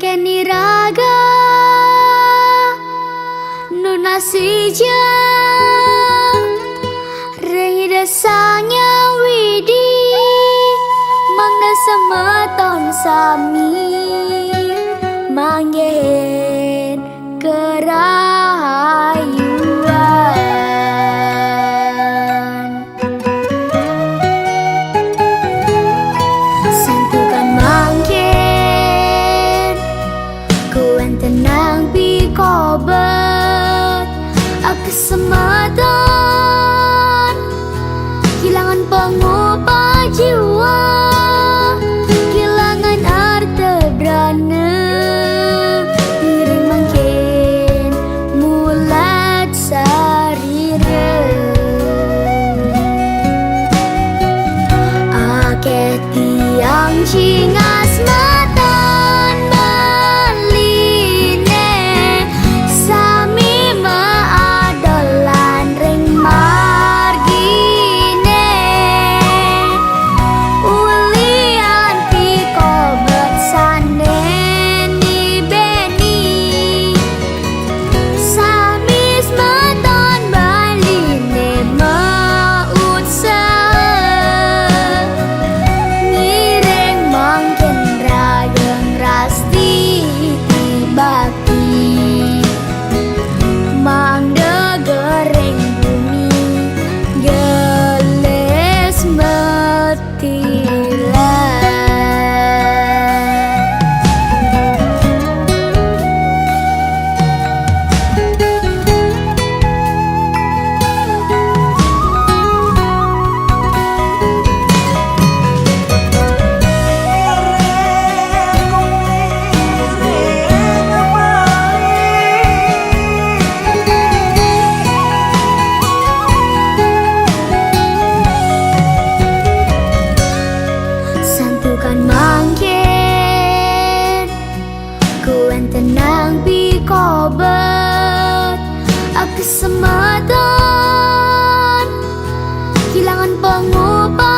mangkeni raga nunasija rei desanya widi mangga semeton sami manggen kerahayuan santukan manggen kuen tenang bikobet aku semeton kehilangan pengubah jiwa kehilangan arti berana diri makin mulat sarire ake tiang cingas matan baline sami maadolan ring margine ulian pikobet saneni beni samis matan baline maut ngiring mangken rageng rasti bakti mangde gereng bumi geles metilan santukan mangken kuen tenang bikobet aku semeton kehilangan pengubah